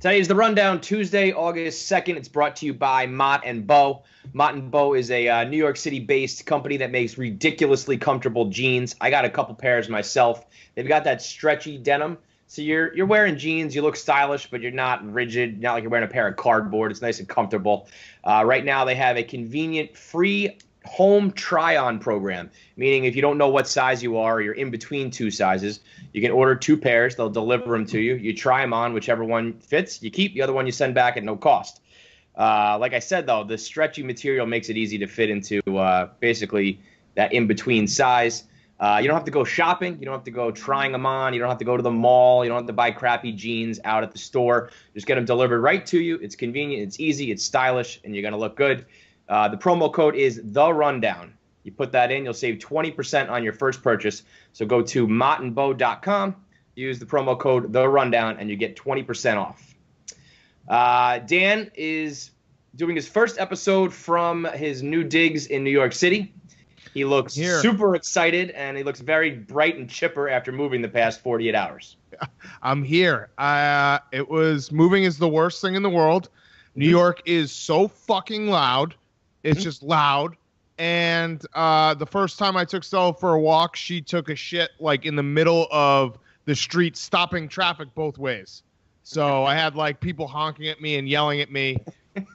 Today is the Rundown, Tuesday, August 2nd. It's brought to you by Mott and Bow. Mott and Bow is a New York City-based company that makes ridiculously comfortable jeans. I got a couple pairs myself. They've got that stretchy denim. So you're wearing jeans, you look stylish, but you're not rigid, not like you're wearing a pair of cardboard. It's nice and comfortable. Right now they have a convenient free home try-on program, meaning if you don't know what size you are or you're in between two sizes, you can order two pairs. They'll deliver them to you. You try them on, whichever one fits, you keep. The other one you send back at no cost. Like I said, though, the stretchy material makes it easy to fit into basically that in-between size. You don't have to go shopping. You don't have to go trying them on. You don't have to go to the mall. You don't have to buy crappy jeans out at the store. Just get them delivered right to you. It's convenient. It's easy. It's stylish, and you're going to look good. The promo code is The Rundown. You put that in, you'll save 20% on your first purchase. So go to mottandbow.com, use the promo code The Rundown, and you get 20% off. Dan is doing his first episode from his new digs in New York City. He looks super excited, and he looks very bright and chipper after moving the past 48 hours. I'm here. Moving is the worst thing in the world. New York is so fucking loud. It's just loud. And the first time I took Stella for a walk, she took a shit like in the middle of the street, stopping traffic both ways. So I had like people honking at me and yelling at me.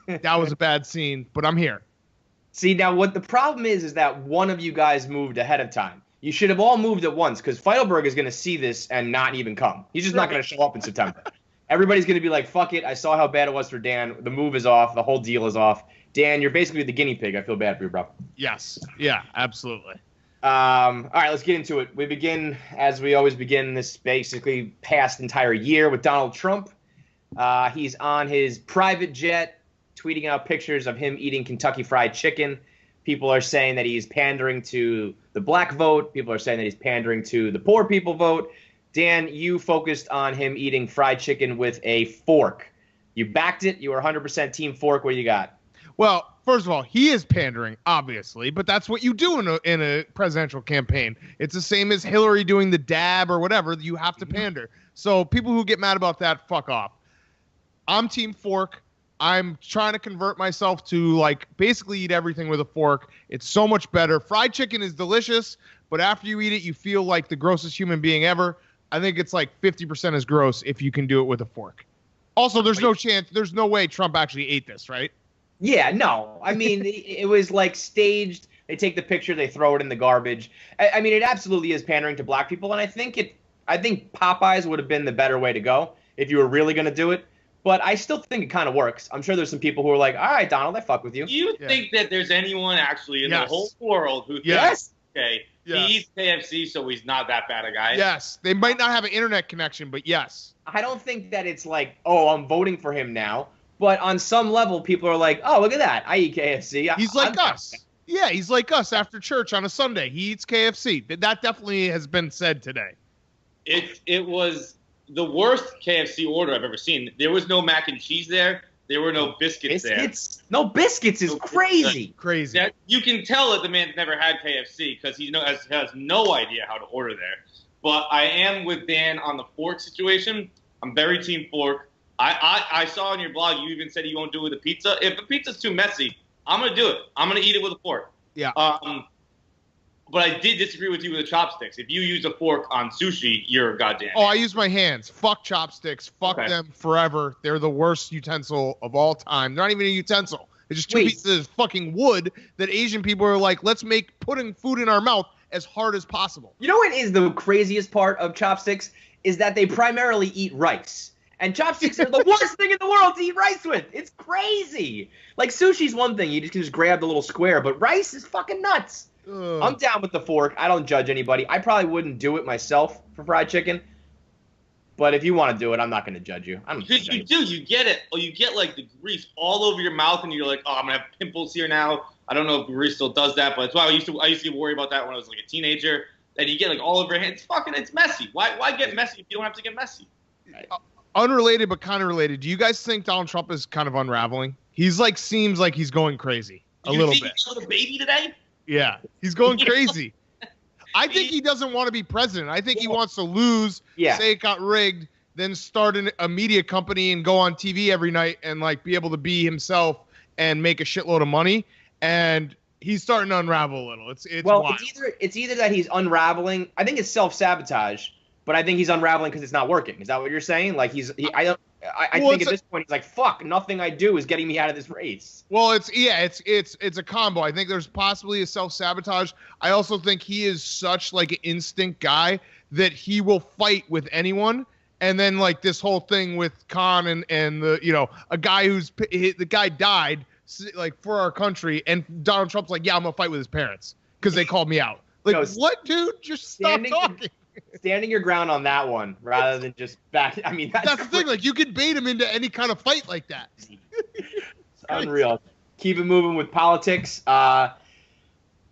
That was a bad scene, but I'm here. See, now what the problem is that one of you guys moved ahead of time. You should have all moved at once, because Feidelberg is going to see this and not even come. He's just not going to show up in September. Everybody's going to be like, fuck it, I saw how bad it was for Dan. The move is off. The whole deal is off. Dan, you're basically the guinea pig. I feel bad for you, bro. Yes. Yeah, absolutely. All right, let's get into it. We begin, as we always begin, this basically past entire year with Donald Trump. He's on his private jet, tweeting out pictures of him eating Kentucky Fried Chicken. People are saying that he's pandering to the black vote. People are saying that he's pandering to the poor people vote. Dan, you focused on him eating fried chicken with a fork. You backed it. You were 100% team fork. What do you got? Well, first of all, he is pandering, obviously, but that's what you do in a presidential campaign. It's the same as Hillary doing the dab or whatever. You have to pander. So people who get mad about that, fuck off. I'm team fork. I'm trying to convert myself to, like, basically eat everything with a fork. It's so much better. Fried chicken is delicious, but after you eat it, you feel like the grossest human being ever. I think it's like 50% as gross if you can do it with a fork. Also, there's no way Trump actually ate this, right? Yeah, no. I mean, it was like staged. They take the picture, they throw it in the garbage. I mean, it absolutely is pandering to black people, and I think Popeyes would have been the better way to go if you were really going to do it. But I still think it kind of works. I'm sure there's some people who are like, all right, Donald, I fuck with you. Do you think that there's anyone actually in the whole world who thinks, okay, he eats KFC, so he's not that bad a guy? Yes. They might not have an internet connection, but yes. I don't think that it's like, oh, I'm voting for him now. But on some level, people are like, oh, look at that. I eat KFC. He's like us. Yeah, he's like us after church on a Sunday. He eats KFC. That definitely has been said today. It was the worst KFC order I've ever seen. There was no mac and cheese there. There were no biscuits there. No biscuits is crazy. Crazy. You can tell that the man's never had KFC because he has no idea how to order there. But I am with Dan on the fork situation. I'm very team fork. I saw on your blog you even said you won't do it with a pizza. If the pizza's too messy, I'm going to do it. I'm going to eat it with a fork. Yeah. But I did disagree with you with the chopsticks. If you use a fork on sushi, you're a goddamn. Oh, I use my hands. Fuck chopsticks. Fuck them forever. They're the worst utensil of all time. They're not even a utensil. It's just two pieces of fucking wood that Asian people are like, let's make putting food in our mouth as hard as possible. You know what is the craziest part of chopsticks? Is that they primarily eat rice. And chopsticks are the worst thing in the world to eat rice with. It's crazy. Like, sushi's one thing. You can just grab the little square. But rice is fucking nuts. Ugh. I'm down with the fork. I don't judge anybody. I probably wouldn't do it myself for fried chicken. But if you want to do it, I'm not going to judge you. Because you do. You get it. Or you get, like, the grease all over your mouth. And you're like, oh, I'm going to have pimples here now. I don't know if grease still does that. But that's why I used to worry about that when I was, like, a teenager. And you get, like, all over your hands. It's messy. Why get messy if you don't have to get messy? Unrelated but kind of related. Do you guys think Donald Trump is kind of unraveling? He's like seems like he's going crazy a little bit. You see the baby today? Yeah, he's going crazy. I think he doesn't want to be president. I think he wants to lose, say it got rigged, then start a media company and go on TV every night and like be able to be himself and make a shitload of money. And he's starting to unravel a little. It's wild. It's either that he's unraveling. I think it's self-sabotage, but I think he's unraveling because it's not working. Is that what you're saying? Like I think at this point he's like, fuck, nothing I do is getting me out of this race. Well, it's a combo. I think there's possibly a self-sabotage. I also think he is such like an instinct guy that he will fight with anyone. And then like this whole thing with Khan and the, a guy the guy died like for our country, and Donald Trump's like, yeah, I'm gonna fight with his parents because they called me out. Like, what, dude? Just stop talking. Standing your ground on that one rather than just back. I mean, that's the thing. Like, you could bait him into any kind of fight like that. It's unreal. Keep it moving with politics. The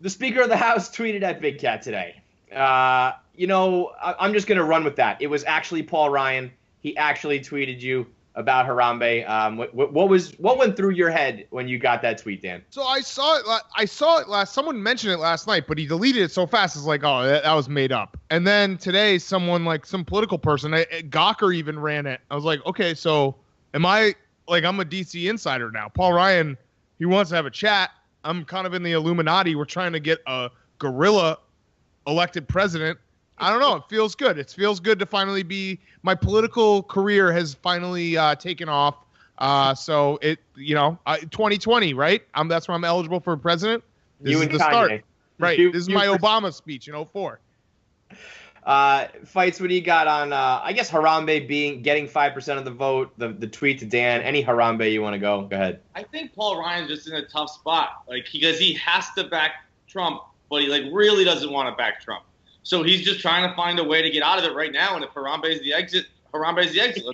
Speaker of the House tweeted at Big Cat today. I'm just going to run with that. It was actually Paul Ryan. He actually tweeted you about Harambe. What went through your head when you got that tweet, Dan? So I saw it last. Someone mentioned it last night, but he deleted it so fast. It's like, oh, that was made up. And then today, someone like some political person, Gawker even ran it. I was like, okay, so am I like I'm a DC insider now? Paul Ryan, he wants to have a chat. I'm kind of in the Illuminati. We're trying to get a guerrilla elected president. I don't know. It feels good. It feels good to finally be. My political career has finally taken off. So 2020, right? That's where I'm eligible for president. This is the start, right? This is my Obama speech in 2004. Fights. What do you got on? I guess Harambe getting 5% of the vote. The tweet to Dan. Any Harambe you want to go? Go ahead. I think Paul Ryan's just in a tough spot, like because he has to back Trump, but he like really doesn't want to back Trump. So he's just trying to find a way to get out of it right now. And if Harambe is the exit, Harambe is the exit.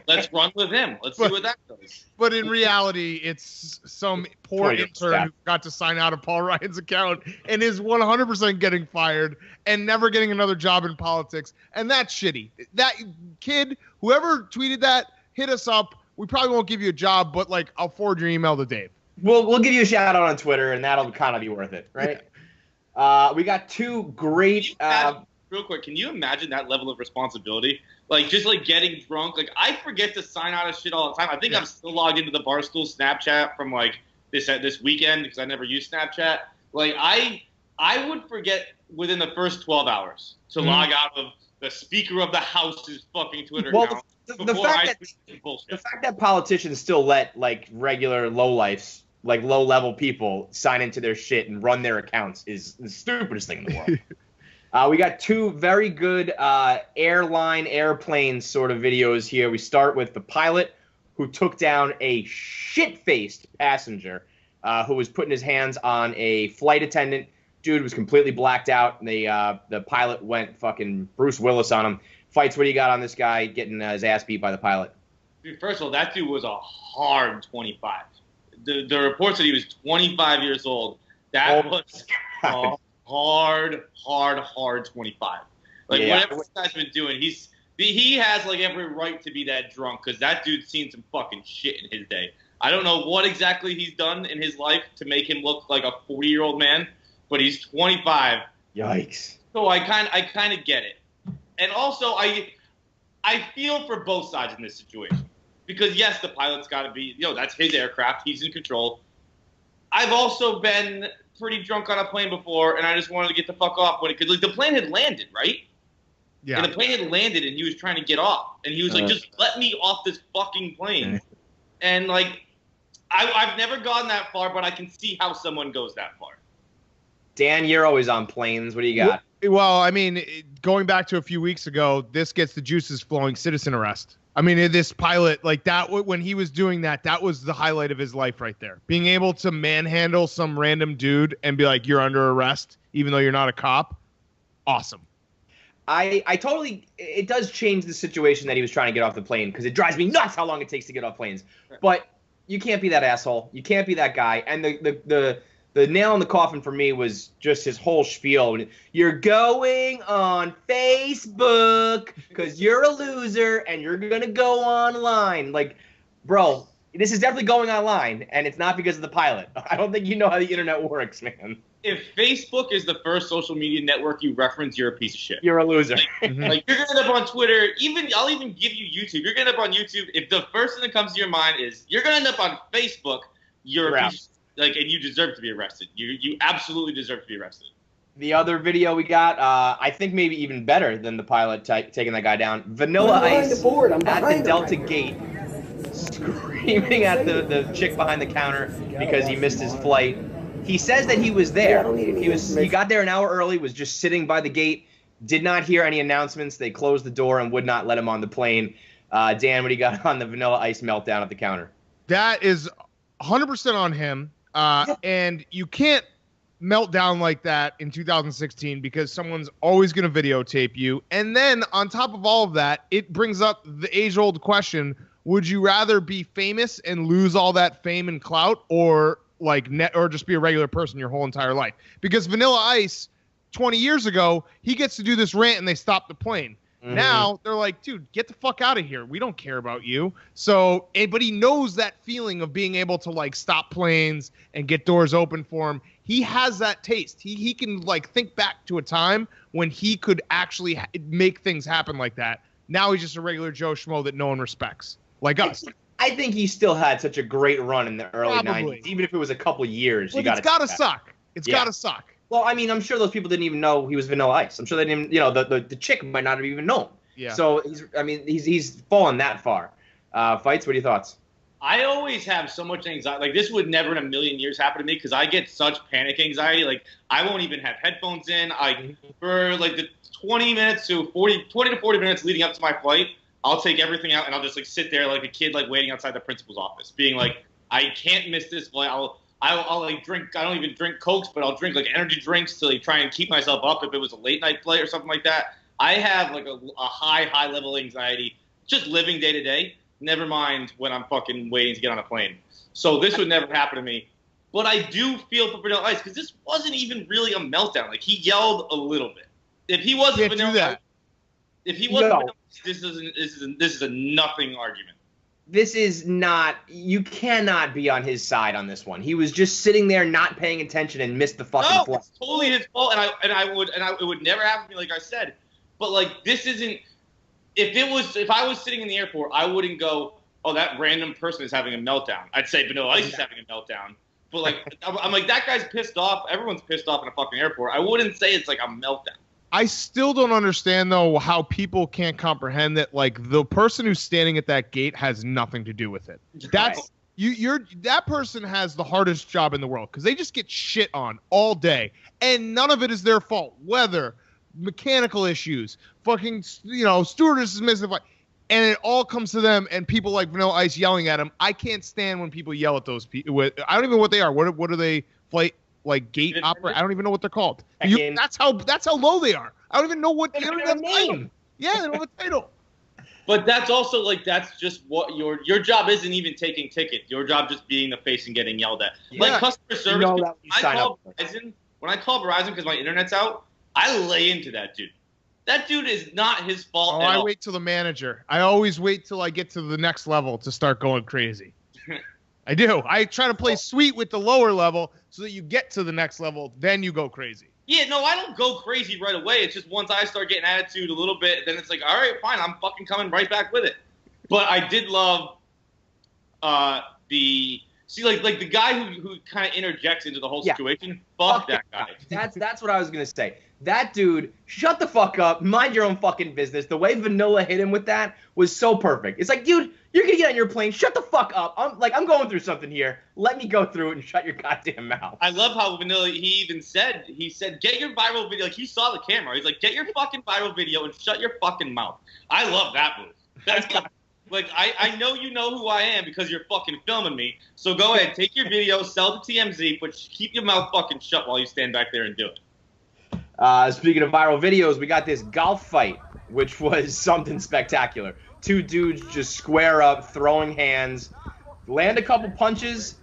Let's run with him. Let's see what that does. But in reality, it's some poor intern who got to sign out of Paul Ryan's account and is 100% getting fired and never getting another job in politics. And that's shitty. That kid, whoever tweeted that, hit us up. We probably won't give you a job, but like I'll forward your email to Dave. We'll give you a shout out on Twitter, and that'll kind of be worth it, right? We got two great. Real quick, can you imagine that level of responsibility? Like just like getting drunk. Like I forget to sign out of shit all the time. I think I'm still logged into the Barstool Snapchat from like this weekend because I never used Snapchat. Like I would forget within the first 12 hours to log out of the Speaker of the House's fucking Twitter account. The fact that politicians still let like regular lowlifes, like low-level people, sign into their shit and run their accounts is the stupidest thing in the world. We got two very good airplane sort of videos here. We start with the pilot who took down a shit-faced passenger who was putting his hands on a flight attendant. Dude was completely blacked out. And the pilot went fucking Bruce Willis on him. Fights, what do you got on this guy getting his ass beat by the pilot? Dude, first of all, that dude was a hard 25. The reports that he was 25 years old. That was a hard 25. Like whatever this guy's been doing, he has like every right to be that drunk because that dude's seen some fucking shit in his day. I don't know what exactly he's done in his life to make him look like a 40-year-old man, but he's 25. Yikes. So I kind of get it, and also I feel for both sides in this situation. Because, yes, the pilot's got to be, that's his aircraft. He's in control. I've also been pretty drunk on a plane before, and I just wanted to get the fuck off when it could. Like, the plane had landed, right? Yeah. And the plane had landed, and he was trying to get off. And he was like, just let me off this fucking plane. And, like, I've never gone that far, but I can see how someone goes that far. Dan, you're always on planes. What do you got? Well, I mean, going back to a few weeks ago, this gets the juices flowing, citizen arrest. I mean, this pilot, like that, when he was doing that, that was the highlight of his life right there. Being able to manhandle some random dude and be like, you're under arrest, even though you're not a cop. Awesome. I totally, it does change the situation that he was trying to get off the plane because it drives me nuts how long it takes to get off planes. But you can't be that asshole. You can't be that guy. And the nail in the coffin for me was just his whole spiel. You're going on Facebook because you're a loser and you're going to go online. Like, bro, this is definitely going online, and it's not because of the pilot. I don't think you know how the internet works, man. if Facebook is the first social media network you reference, you're a piece of shit. You're a loser. Like you're gonna end up on Twitter. I'll even give you YouTube. You're gonna end up on YouTube. If the first thing that comes to your mind is you're gonna end up on Facebook, you're a piece, and you deserve to be arrested. You absolutely deserve to be arrested. The other video we got, I think maybe even better than the pilot taking that guy down. Vanilla Ice at the Delta gate, screaming at the chick behind the counter because he missed his flight. He says that he was there. He got there an hour early, was just sitting by the gate, did not hear any announcements. They closed the door and would not let him on the plane. Dan, what do you got on the Vanilla Ice meltdown at the counter? That is 100% on him. And you can't melt down like that in 2016 because someone's always going to videotape you. And then on top of all of that, it brings up the age-old question, would you rather be famous and lose all that fame and clout or just be a regular person your whole entire life? Because Vanilla Ice 20 years ago, he gets to do this rant and they stop the plane. Now they're like, dude, get the fuck out of here. We don't care about you. So, but he knows that feeling of being able to stop planes and get doors open for him. He has that taste. He can think back to a time when he could actually make things happen like that. Now he's just a regular Joe Schmo that no one respects, like us. I think he still had such a great run in the early 90s, even if it was a couple years. Well, it's gotta suck. It's gotta suck. Well, I mean, I'm sure those people didn't even know he was Vanilla Ice. I'm sure they didn't, the chick might not have even known. Yeah. So he's fallen that far. Fights, what are your thoughts? I always have so much anxiety. This would never in a million years happen to me because I get such panic anxiety. I won't even have headphones in. For the 20 to 40 minutes leading up to my flight, I'll take everything out and I'll just sit there like a kid waiting outside the principal's office, being I can't miss this flight. I'll drink. I don't even drink Cokes, but I'll drink energy drinks to try and keep myself up if it was a late night flight or something like that. I have a high level anxiety just living day to day. Never mind when I'm fucking waiting to get on a plane. So this would never happen to me. But I do feel for Vanilla Ice because this wasn't even really a meltdown. He yelled a little bit. If he wasn't Vanilla Ice, this is a nothing argument. This is not. You cannot be on his side on this one. He was just sitting there, not paying attention, and missed the fucking flight. It's totally his fault, and it would never happen to me, like I said. But this isn't. If I was sitting in the airport, I wouldn't go, oh, that random person is having a meltdown. I'd say Vanilla Ice is having a meltdown. But I'm that guy's pissed off. Everyone's pissed off in a fucking airport. I wouldn't say it's a meltdown. I still don't understand though how people can't comprehend that the person who's standing at that gate has nothing to do with it. That's that person has the hardest job in the world because they just get shit on all day and none of it is their fault. Weather, mechanical issues, fucking stewardess is missing, and it all comes to them and people like Vanilla Ice yelling at him. I can't stand when people yell at those people. I don't even know what they are. What are they? Flight gate opera? I don't even know what they're called. That's how low they are. I don't even know what name. Yeah, they don't have a title. But that's also that's just what your job isn't even taking tickets. Your job just being the face and getting yelled at. Yeah. Customer service. When I call Verizon because my internet's out, I lay into that dude. That dude is not his fault. I wait till the manager. I always wait till I get to the next level to start going crazy. I do. I try to play sweet with the lower level so that you get to the next level, then you go crazy. Yeah, no, I don't go crazy right away. It's just once I start getting attitude a little bit, then it's all right, fine, I'm fucking coming right back with it. But I did love the guy who kind of interjects into the whole situation. Fuck that guy. That's what I was gonna say. That dude, shut the fuck up, mind your own fucking business. The way Vanilla hit him with that was so perfect. It's dude, you're gonna get on your plane, shut the fuck up. I'm going through something here. Let me go through it and shut your goddamn mouth. I love how Vanilla, he said, get your viral video. He saw the camera. He's get your fucking viral video and shut your fucking mouth. I love that move. That's I know you know who I am because you're fucking filming me. So go ahead, take your video, sell to TMZ, but keep your mouth fucking shut while you stand back there and do it. Speaking of viral videos, we got this golf fight, which was something spectacular. Two dudes just square up, throwing hands, land a couple punches,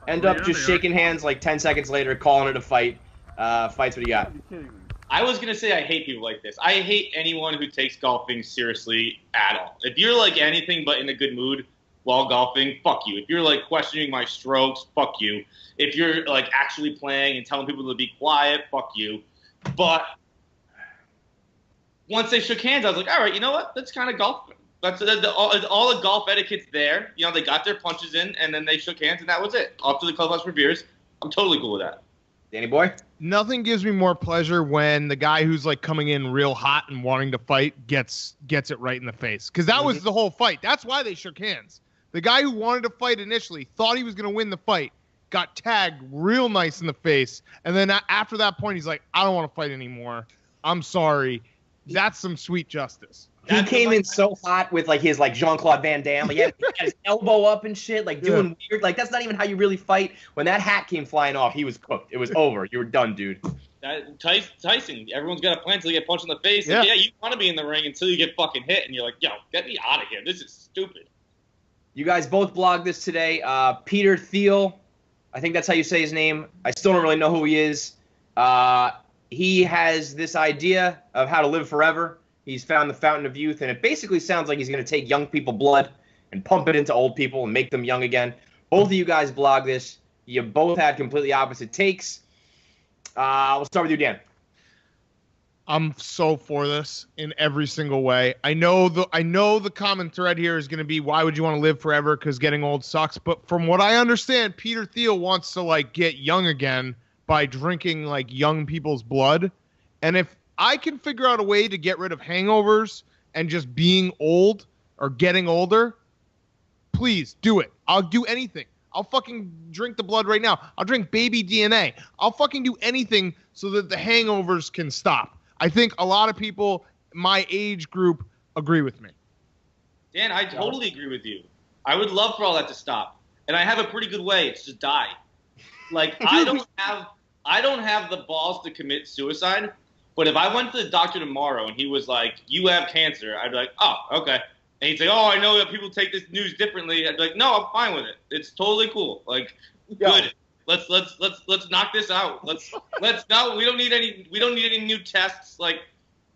end up just shaking hands 10 seconds later, calling it a fight. Fights, what do you got? I was going to say I hate people like this. I hate anyone who takes golfing seriously at all. If you're anything but in a good mood, while golfing, fuck you. If you're like questioning my strokes, fuck you. If you're like actually playing and telling people to be quiet, fuck you. But once they shook hands, I was like, all right, you know what? That's kind of golf. That's all the golf etiquette's there. You know, they got their punches in, and then they shook hands, and that was it. Off to the clubhouse for beers. I'm totally cool with that. Danny boy? Nothing gives me more pleasure when the guy who's like coming in real hot and wanting to fight gets it right in the face. Because that was the whole fight. That's why they shook hands. The guy who wanted to fight initially thought he was going to win the fight, got tagged real nice in the face, and then after that point, he's like, I don't want to fight anymore. I'm sorry. That's some sweet justice. He came in so hot with like his like Jean-Claude Van Damme. Like, he had his elbow up and shit, like doing weird. Like that's not even how you really fight. When that hat came flying off, he was cooked. It was over. You were done, dude. Tyson, everyone's got a plan until you get punched in the face. Like, yeah, you want to be in the ring until you get fucking hit, and you're like, yo, get me out of here. This is stupid. You guys both blogged this today. Peter Thiel, I think that's how you say his name. I still don't really know who he is. He has this idea of how to live forever. He's found the fountain of youth, and it basically sounds like he's going to take young people blood and pump it into old people and make them young again. Both of you guys blog this. You both had completely opposite takes. We'll start with you, Dan. I'm so for this in every single way. I know the common thread here is going to be, why would you want to live forever? Because getting old sucks. But from what I understand, Peter Thiel wants to like get young again by drinking like young people's blood. And if I can figure out a way to get rid of hangovers and just being old or getting older, please do it. I'll do anything. I'll fucking drink the blood right now. I'll drink baby DNA. I'll fucking do anything so that the hangovers can stop. I think a lot of people my age group agree with me. Dan, I totally agree with you. I would love for all that to stop. And I have a pretty good way. It's just die. Like I don't have the balls to commit suicide. But if I went to the doctor tomorrow and he was like, you have cancer, I'd be like, oh, okay. And he'd say, oh, I know that people take this news differently. I'd be like, no, I'm fine with it. It's totally cool. Like, good. Let's knock this out. No, we don't need any new tests. Like,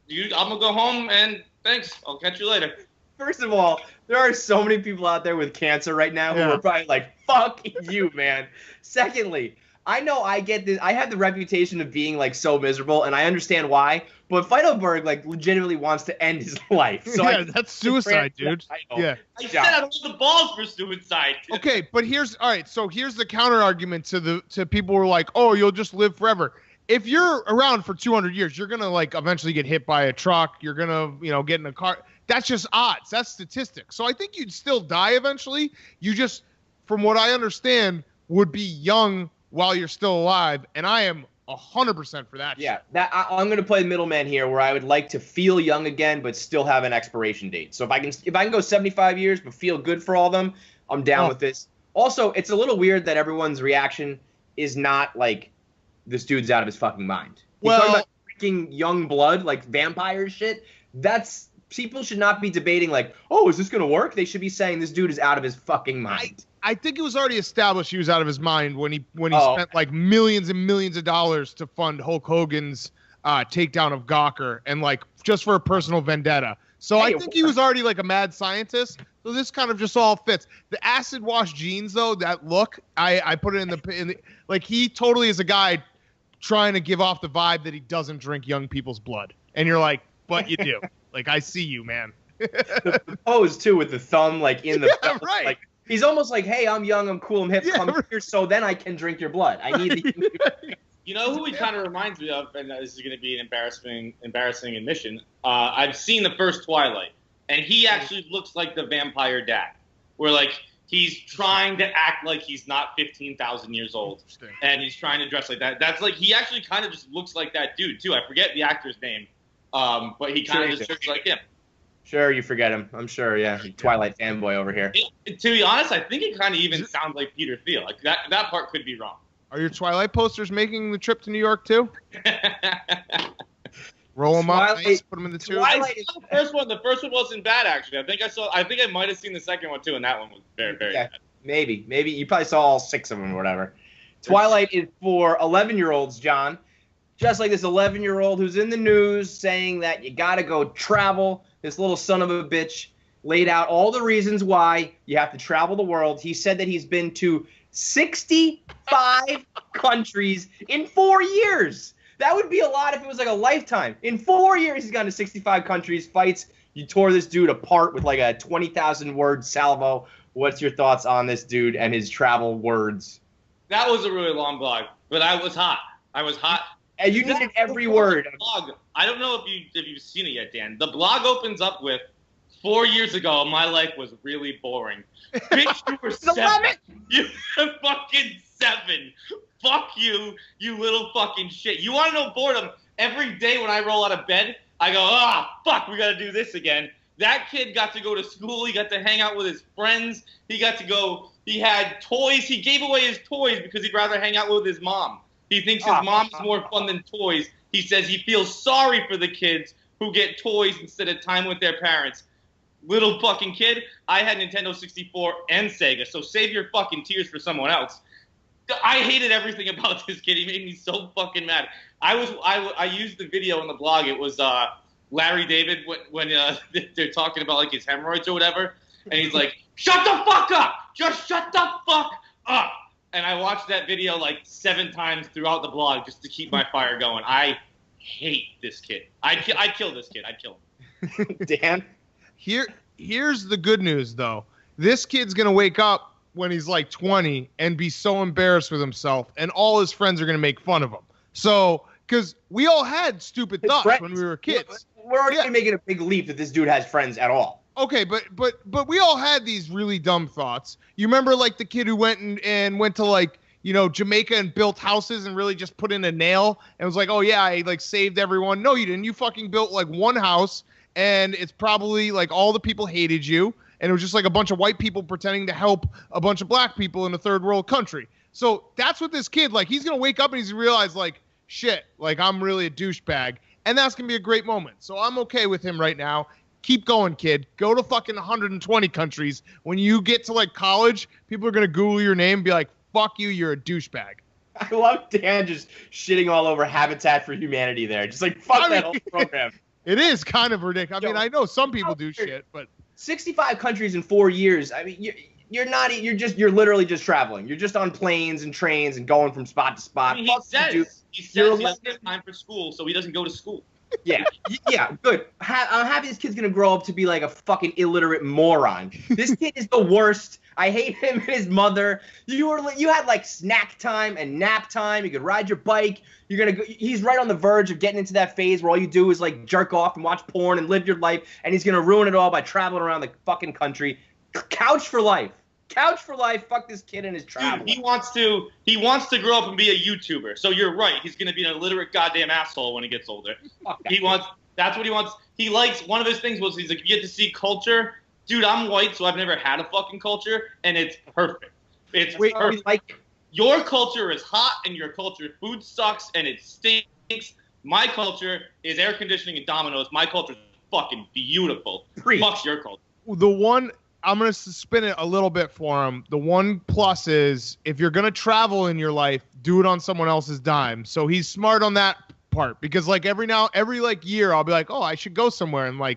I'm gonna go home and thanks. I'll catch you later. First of all, there are so many people out there with cancer right now who are probably like, fuck you, man. Secondly, I know I get this. I have the reputation of being like so miserable, and I understand why. But Feidelberg like legitimately wants to end his life. So that's suicide, dude. I said I don't have the balls for suicide. Okay, but here's the counter argument to people who are like, oh, you'll just live forever. If you're around for 200 years, you're gonna like eventually get hit by a truck. You're gonna get in a car. That's just odds. That's statistics. So I think you'd still die eventually. You just, from what I understand, would be young while you're still alive, and I am 100% for that. Yeah, I'm going to play the middleman here, where I would like to feel young again, but still have an expiration date. So if I can go 75 years but feel good for all of them, I'm down with this. Also, it's a little weird that everyone's reaction is not like this dude's out of his fucking mind. He's talking about freaking young blood, like vampire shit. That's people should not be debating like, oh, is this going to work? They should be saying this dude is out of his fucking mind. I think it was already established he was out of his mind when he spent like millions and millions of dollars to fund Hulk Hogan's takedown of Gawker and like just for a personal vendetta. So I think he was already like a mad scientist. So this kind of just all fits. The acid wash jeans though, that look, I put it in the like he totally is a guy trying to give off the vibe that he doesn't drink young people's blood. And you're like, but you do. Like I see you, man. The pose too with the thumb like in the right. Like, he's almost like, hey, I'm young, I'm cool, I'm hip, come here, so then I can drink your blood. I need the. You know who he kind of reminds me of, and this is going to be an embarrassing admission. I've seen the first Twilight, and he actually looks like the vampire dad, where like he's trying to act like he's not 15,000 years old, and he's trying to dress like that. That's like he actually kind of just looks like that dude too. I forget the actor's name, but he kind of just looks like him. Sure, you forget him. I'm sure, yeah. Twilight fanboy over here. To be honest, I think it kind of even sounds like Peter Thiel. Like that part could be wrong. Are your Twilight posters making the trip to New York too? Roll them up, nice, put them in the tube. The first one wasn't bad actually. I think I might have seen the second one too, and that one was very bad. Maybe you probably saw all 6 of them or whatever. Twilight is for 11-year-olds, John. Just like this 11-year-old who's in the news saying that you got to go travel. This little son of a bitch laid out all the reasons why you have to travel the world. He said that he's been to 65 countries in 4 years. That would be a lot if it was like a lifetime. In 4 years, he's gone to 65 countries, fights. You tore this dude apart with like a 20,000-word salvo. What's your thoughts on this dude and his travel words? That was a really long blog, but I was hot. And you needed every word. Blog. I don't know if you've seen it yet, Dan. The blog opens up with 4 years ago, my life was really boring. Bitch, you were 7. You were fucking 7. Fuck you, you little fucking shit. You want to know boredom? Every day when I roll out of bed, I go, fuck, we got to do this again. That kid got to go to school. He got to hang out with his friends. He got to go. He had toys. He gave away his toys because he'd rather hang out with his mom. He thinks his mom is more fun than toys. He says he feels sorry for the kids who get toys instead of time with their parents. Little fucking kid, I had Nintendo 64 and Sega, so save your fucking tears for someone else. I hated everything about this kid. He made me so fucking mad. I used the video in the blog. It was Larry David when they're talking about like his hemorrhoids or whatever, and he's like, "Shut the fuck up! Just shut the fuck up!" And I watched that video like 7 times throughout the blog just to keep my fire going. I hate this kid. I'd kill this kid. I'd kill him. Dan? Here's the good news, though. This kid's going to wake up when he's like 20 and be so embarrassed with himself, and all his friends are going to make fun of him. So, because we all had stupid thoughts when we were kids. We're already making a big leap that this dude has friends at all. Okay, but we all had these really dumb thoughts. You remember like the kid who went to like, Jamaica and built houses and really just put in a nail and was like, "Oh yeah, I like saved everyone." No, you didn't. You fucking built like one house, and it's probably like all the people hated you, and it was just like a bunch of white people pretending to help a bunch of black people in a third world country. So that's what this kid, like, he's gonna wake up and he's gonna realize like, shit, like I'm really a douchebag, and that's gonna be a great moment. So I'm okay with him right now. Keep going, kid. Go to fucking 120 countries. When you get to like college, people are gonna Google your name and be like, "Fuck you, you're a douchebag." I love Dan just shitting all over Habitat for Humanity there. Just like, fuck that whole program. It is kind of ridiculous. I mean, I know some people do shit, but 65 countries in 4 years. I mean, you're literally just traveling. You're just on planes and trains and going from spot to spot. I mean, he says he doesn't have time for school, so he doesn't go to school. Yeah, good. I'm happy this kid's gonna grow up to be like a fucking illiterate moron. This kid is the worst. I hate him and his mother. You had like snack time and nap time. You could ride your bike. He's right on the verge of getting into that phase where all you do is like jerk off and watch porn and live your life. And he's gonna ruin it all by traveling around the fucking country. Couch for life. Couch for life. Fuck this kid and his travel. Dude, he wants to grow up and be a YouTuber. So you're right. He's going to be an illiterate goddamn asshole when he gets older. That's what he wants. He likes, one of his things was he's like, you get to see culture. Dude, I'm white, so I've never had a fucking culture, and it's perfect. It's perfect. Like it. Your culture is hot, and your culture food sucks, and it stinks. My culture is air conditioning and Domino's. My culture is fucking beautiful. Fuck your culture. I'm going to spin it a little bit for him. The one plus is if you're going to travel in your life, do it on someone else's dime. So he's smart on that part because like every like year I'll be like, "Oh, I should go somewhere," and like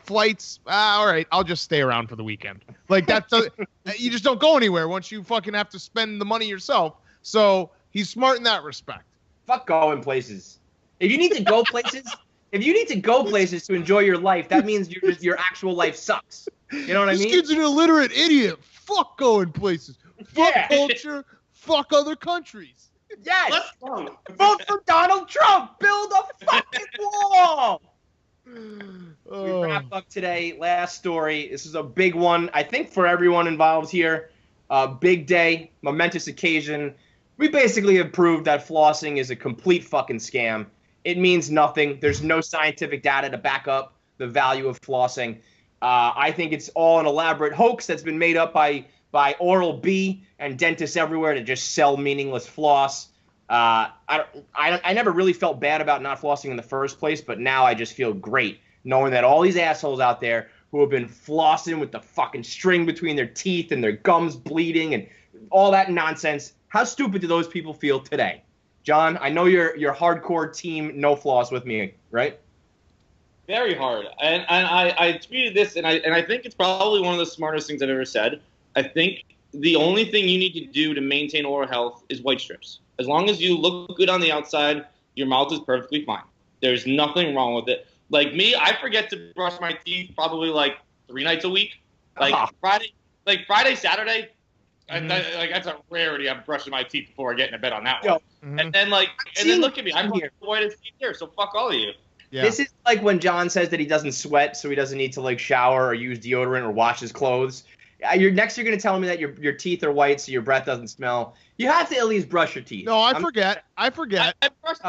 flights. All right, I'll just stay around for the weekend. Like you just don't go anywhere once you fucking have to spend the money yourself. So he's smart in that respect. Fuck going places. If you need to go places, to enjoy your life, that means your actual life sucks. You know what I mean? This kid's an illiterate idiot. Fuck going places. Fuck culture. Fuck other countries. Yes. Let's go. Vote for Donald Trump. Build a fucking wall. We wrap up today. Last story. This is a big one, I think, for everyone involved here. Big day, momentous occasion. We basically have proved that flossing is a complete fucking scam. It means nothing. There's no scientific data to back up the value of flossing. I think it's all an elaborate hoax that's been made up by Oral-B and dentists everywhere to just sell meaningless floss. I never really felt bad about not flossing in the first place, but now I just feel great knowing that all these assholes out there who have been flossing with the fucking string between their teeth and their gums bleeding and all that nonsense, how stupid do those people feel today? John, I know you're hardcore team no floss with me, right? Very hard. And I tweeted this, and I think it's probably one of the smartest things I've ever said. I think the only thing you need to do to maintain oral health is white strips. As long as you look good on the outside, your mouth is perfectly fine. There's nothing wrong with it. Like me, I forget to brush my teeth probably like 3 nights a week. Like Friday, Saturday. That's a rarity. I'm brushing my teeth before I get into bed on that one. And then look at me. I'm the whitest teeth here. So fuck all of you. Yeah. This is like when John says that he doesn't sweat, so he doesn't need to like shower or use deodorant or wash his clothes. You're going to tell me that your teeth are white, so your breath doesn't smell. You have to at least brush your teeth. No, I forget. I brushed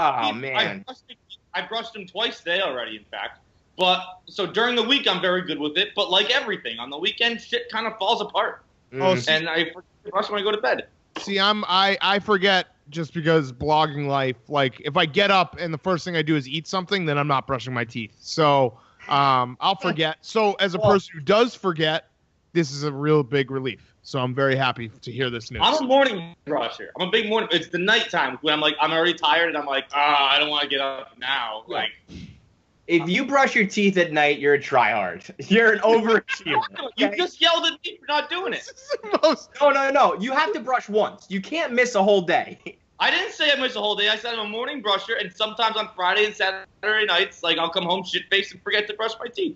them twice today already, in fact. But so during the week, I'm very good with it. But like everything, on the weekend, shit kind of falls apart. And I forget to brush when I go to bed. See, I forget just because blogging life. Like if I get up and the first thing I do is eat something, then I'm not brushing my teeth. So I'll forget. So as a person who does forget, this is a real big relief. So I'm very happy to hear this news. I'm a morning brusher. I'm a big morning. It's the nighttime when I'm already tired and I'm like, I don't want to get up now. Yeah. Like, if you brush your teeth at night, you're a tryhard. You're an overachiever. Okay? You just yelled at me for not doing it. No. You have to brush once. You can't miss a whole day. I didn't say I miss a whole day. I said I'm a morning brusher, and sometimes on Friday and Saturday nights, like I'll come home shit-faced and forget to brush my teeth.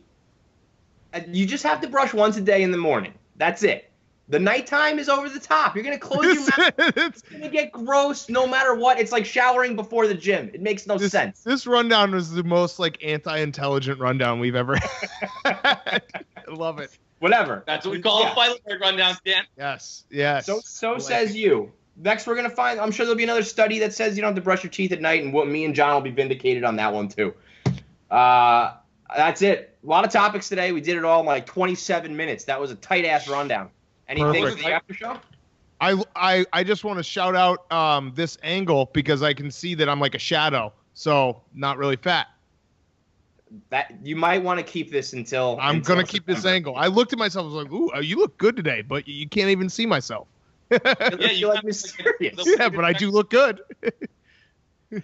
You just have to brush once a day in the morning. That's it. The nighttime is over the top. You're going to close your mouth. It's going to get gross no matter what. It's like showering before the gym. It makes no sense. This rundown was the most like anti-intelligent rundown we've ever had. I love it. Whatever. That's what we call a Feilenberg rundown, Dan. Yes. So says you. Next, we're going to find, I'm sure there'll be another study that says you don't have to brush your teeth at night, and me and John will be vindicated on that one too. That's it. A lot of topics today. We did it all in like 27 minutes. That was a tight-ass rundown. Anything for the after show? I just want to shout out this angle because I can see that I'm like a shadow, so not really fat. That you might want to keep this until I'm gonna keep this angle. I looked at myself. I was like, "Ooh, you look good today," but you can't even see myself. Yeah, you like mysterious. Yeah, but I do look good.